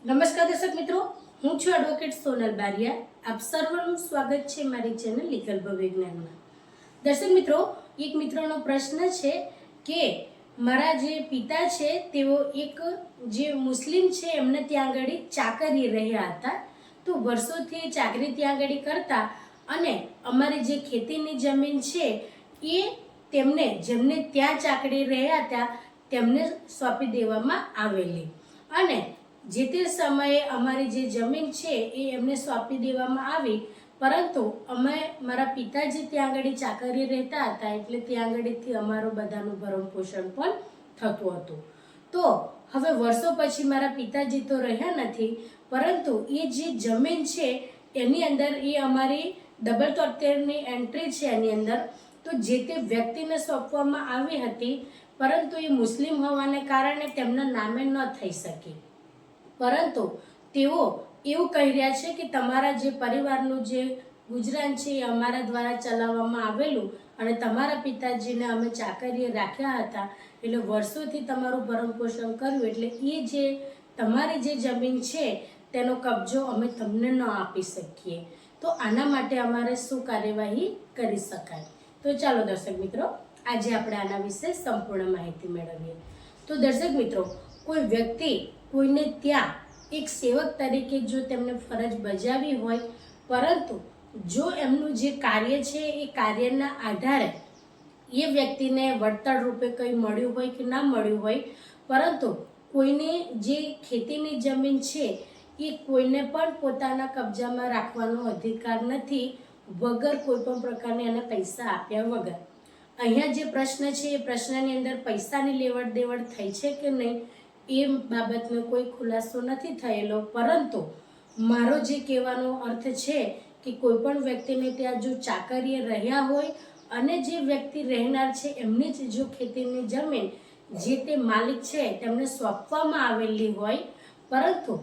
નમસ્કાર દર્શક મિત્રો, હું છું એડવોકેટ સોનલ બારિયા. આપ સર્વનું સ્વાગત છે મારી ચેનલ લીગલ વિજ્ઞાનમાં. દર્શક મિત્રો, એક મિત્રનો પ્રશ્ન છે કે મારા જે પિતા છે તેઓ એક જે મુસ્લિમ છે એમને ત્યાં આગળ ચાકરી રહ્યા હતા, તો વર્ષોથી ચાકરી ત્યાં આગળ કરતા અને અમારી જે ખેતીની જમીન છે એ જેમને ત્યાં ચાકરી રહ્યા હતા તેમને સોંપી દેવામાં આવેલી અને જે તે સમયે અમારી જે જમીન છે એ એમને સોંપી દેવામાં આવી, પરંતુ મારા પિતાજી ત્યાં આગળ ચાકરી રહેતા હતા એટલે ત્યાં આગળથી અમારું બધાનું ભરણ પોષણ પણ થતું હતું. તો હવે વર્ષો પછી મારા પિતાજી તો રહ્યા નથી, પરંતુ એ જે જમીન છે એની અંદર એ અમારી 73ની એન્ટ્રી છે એની અંદર, તો જે તે વ્યક્તિને સોંપવામાં આવી હતી, પરંતુ એ મુસ્લિમ હોવાને કારણે તેમના નામે ન થઈ શકી. પરંતુ તેઓ એવું કહી રહ્યા છે કે તમારા જે પરિવારનું જે ગુજરાન છે એ અમારા દ્વારા ચલાવવામાં આવેલું અને તમારા પિતાજીને અમે ચાકરીએ રાખ્યા હતા એટલે વર્ષોથી તમારું ભરણ પોષણ કર્યું, એટલે એ જે તમારી જે જમીન છે તેનો કબજો અમે તમને ન આપી શકીએ. તો આના માટે અમારે શું કાર્યવાહી કરી શકાય? તો ચાલો દર્શક મિત્રો, આજે આપણે આના વિશે સંપૂર્ણ માહિતી મેળવીએ. તો દર્શક મિત્રો, કોઈ વ્યક્તિ કોઈને ત્યાં એક સેવક તરીકે જો તેમને ફરજ બજાવી હોય, પરંતુ જો એમનું જે કાર્ય છે એ કાર્યના આધારે એ વ્યક્તિને વળતર રૂપે કંઈ મળ્યું હોય કે ના મળ્યું હોય, પરંતુ કોઈને જે ખેતીની જમીન છે એ કોઈને પણ પોતાના કબજામાં રાખવાનો અધિકાર નથી વગર કોઈ પણ પ્રકારની એને પૈસા આપ્યા વગર. અહીંયા જે પ્રશ્ન છે એ પ્રશ્નની અંદર પૈસાની લેવડ દેવડ થઈ છે કે નહીં એ બાબતનો કોઈ ખુલાસો નથી થયેલો, પરંતુ મારો જે કહેવાનો અર્થ છે કે કોઈ પણ વ્યક્તિને ત્યાં જો ચાકરીએ રહ્યા હોય અને જે વ્યક્તિ રહેનાર છે એમની જ જો ખેતીની જમીન જે તે માલિક છે તેમને સોંપવામાં આવેલી હોય, પરંતુ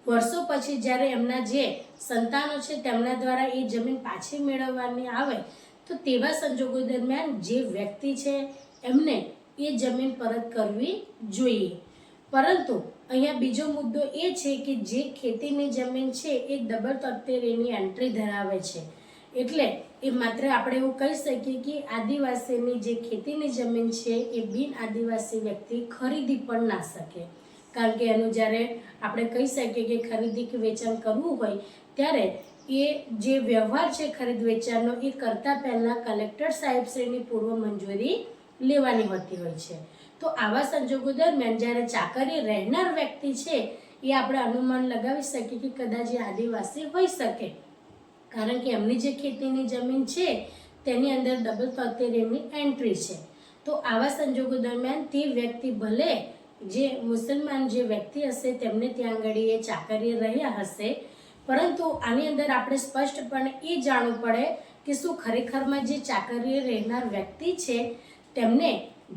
વર્ષો પછી જ્યારે એમના જે સંતાનો છે તેમના દ્વારા એ જમીન પાછી મેળવવાની આવે, તો તેવા સંજોગો દરમિયાન જે વ્યક્તિ છે એમને એ જમીન પરત કરવી જોઈએ. પરંતુ અહીંયા બીજો મુદ્દો એ છે કે જે ખેતીની જમીન છે એ 73ની એન્ટ્રી ધરાવે છે, એટલે એ માત્ર આપણે એવું કહી શકીએ કે આદિવાસીની જે ખેતીની જમીન છે એ બિન આદિવાસી વ્યક્તિ ખરીદી પણ ના શકે, કારણ કે એનું જ્યારે આપણે કહી શકીએ કે ખરીદી કે વેચાણ કરવું હોય ત્યારે એ જે વ્યવહાર છે ખરીદ વેચાણનો એ કરતાં પહેલાં કલેક્ટર સાહેબશ્રીની પૂર્વ મંજૂરી લેવાની હોતી હોય છે. તો આવા સંજોગો દરમિયાન જ્યારે ચાકરી રહેનાર વ્યક્તિ છે એ આપણે અનુમાન લગાવી શકીએ કે કદાચ એ આદિવાસી હોઈ શકે, કારણ કે એમની જે ખેતીની જમીન છે તેની અંદર 73ની એન્ટ્રી છે. તો આવા સંજોગો દરમિયાન તે વ્યક્તિ ભલે જે મુસલમાન જે વ્યક્તિ હશે તેમને ત્યાં આગળ એ ચાકરી રહ્યા હશે, પરંતુ આની અંદર આપણે સ્પષ્ટપણે એ જાણવું પડે કે શું ખરેખરમાં જે ચાકરીએ રહેનાર વ્યક્તિ છે તેમને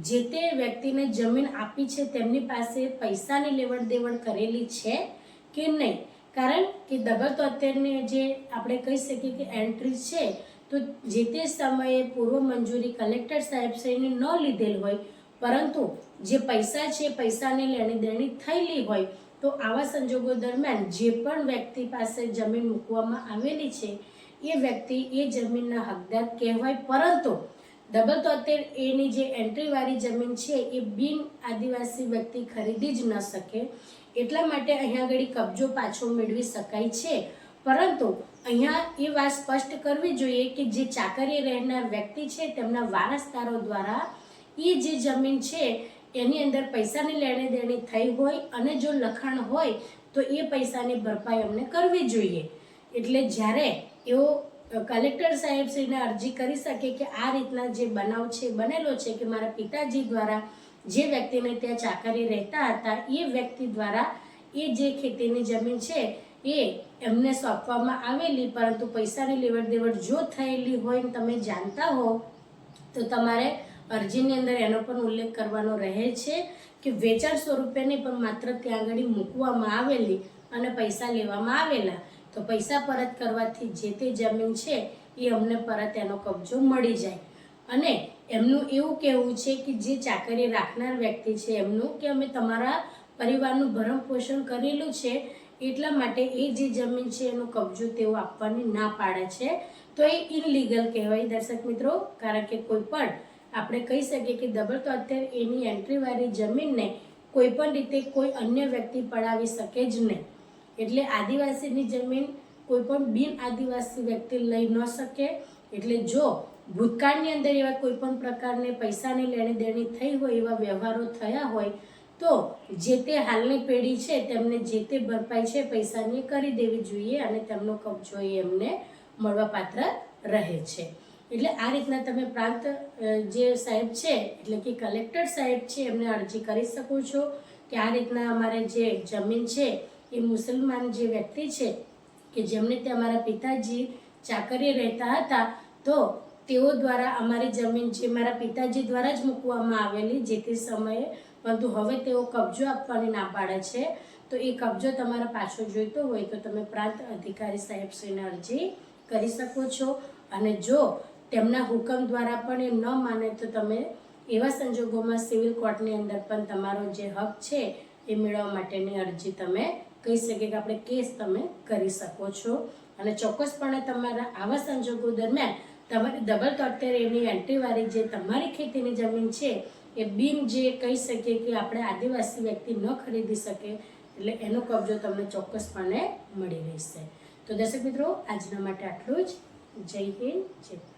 જે તે વ્યક્તિને જમીન આપી છે તેમની પાસે પૈસાની લેવડ દેવડ કરેલી છે કે નહીં. કારણ કે 73ની જે આપણે કહી શકીએ કે એન્ટ્રી છે, તો જે તે સમયે પૂર્વ મંજૂરી કલેક્ટર સાહેબશ્રીને ન લીધેલ હોય, પરંતુ જે પૈસા છે પૈસાની લેણી દેણી થયેલી હોય, તો આવા સંજોગો દરમિયાન જે પણ વ્યક્તિ પાસે જમીન મૂકવામાં આવેલી છે એ વ્યક્તિ એ જમીનના હકદાર કહેવાય, પરંતુ 73Aની જે એન્ટ્રીવાળી જમીન છે એ બિન આદિવાસી વ્યક્તિ ખરીદી જ ન શકે. એટલા માટે અહીંયા આગળ કબજો પાછો મેળવી શકાય છે, પરંતુ અહીંયા એ વાત સ્પષ્ટ કરવી જોઈએ કે જે ચાકરીએ રહેનાર વ્યક્તિ છે તેમના વારસદારો દ્વારા એ જે જમીન છે એની અંદર પૈસાની લેણી દેણી થઈ હોય અને જો લખાણ હોય તો એ પૈસાની ભરપાઈ અમને કરવી જોઈએ. એટલે જ્યારે એવો કલેક્ટર સાહેબશ્રીને અરજી કરી શકે કે આ રીતના જે બનાવ છે બનેલો છે કે મારા પિતાજી દ્વારા જે વ્યક્તિને ત્યાં ચાકરી રહેતા હતા એ વ્યક્તિ દ્વારા એ જે ખેતીની જમીન છે એ એમને સોંપવામાં આવેલી, પરંતુ પૈસાની લેવડ દેવડ જો થયેલી હોય ને તમે જાણતા હો તો તમારે અરજીની અંદર એનો પણ ઉલ્લેખ કરવાનો રહે છે કે વેચાણ સ્વરૂપે નહીં પણ માત્ર ત્યાં આગળ મૂકવામાં આવેલી અને પૈસા લેવામાં આવેલા, તો પૈસા પરત કરવાથી જે તે જમીન છે એ અમને પરત એનો કબજો મળી જાય. અને એમનું એવું કહેવું છે કે જે ચાકરી રાખનાર વ્યક્તિ છે એમનું કે અમે તમારા પરિવારનું ભરણ પોષણ કરેલું છે, એટલા માટે એ જે જમીન છે એનો કબજો તેઓ આપવાની ના પાડે છે, તો એ ઇનલીગલ કહેવાય દર્શક મિત્રો. કારણ કે કોઈ પણ આપણે કહી શકીએ કે ડબલ 73 એની એન્ટ્રીવાળી જમીનને કોઈ પણ રીતે કોઈ અન્ય વ્યક્તિ પડાવી શકે જ નહીં. એટલે આદિવાસીની જમીન કોઈ પણ બિન આદિવાસી વ્યક્તિ લઈ ન શકે. એટલે જો ભૂતકાળની અંદર એવા કોઈ પણ પ્રકારને પૈસાની લેણી દેણી થઈ હોય, એવા વ્યવહારો થયા હોય, તો જે તે હાલની પેઢી છે તેમને જે તે ભરપાઈ છે પૈસાની કરી દેવી જોઈએ અને તેમનો કબજો એમને મળવાપાત્ર રહે છે. એટલે આ રીતના તમે પ્રાંત જે સાહેબ છે એટલે કે કલેક્ટર સાહેબ છે એમને અરજી કરી શકો છો કે આ રીતના અમારે જે જમીન છે એ મુસલમાન જે વ્યક્તિ છે કે જેમને તે અમારા પિતાજી ચાકરીએ રહેતા હતા, તો તેઓ દ્વારા અમારી જમીન જે મારા પિતાજી દ્વારા જ મૂકવામાં આવેલી જે તે સમયે, પરંતુ હવે તેઓ કબજો આપવાની ના પાડે છે. તો એ કબજો તમારે પાછો જોઈતો હોય તો તમે પ્રાંત અધિકારી સાહેબશ્રીને અરજી કરી શકો છો. અને જો તેમના હુકમ દ્વારા પણ એ ન માને તો તમે એવા સંજોગોમાં સિવિલ કોર્ટની અંદર પણ તમારો જે હક છે એ મેળવવા માટેની અરજી તમે કહી શકીએ કે આપણે કેસ તમે કરી શકો છો. અને ચોક્કસપણે તમારા આવા સંજોગો દરમિયાન તમારી ડબલ 73 એની એન્ટ્રીવાળી જે તમારી ખેતીની જમીન છે એ બિન જે કહી શકીએ કે આપણે આદિવાસી વ્યક્તિ ન ખરીદી શકે, એટલે એનો કબજો તમને ચોક્કસપણે મળી રહેશે. તો દર્શક મિત્રો, આજના માટે આટલું જ. જય હિન્દ, જય ભારત.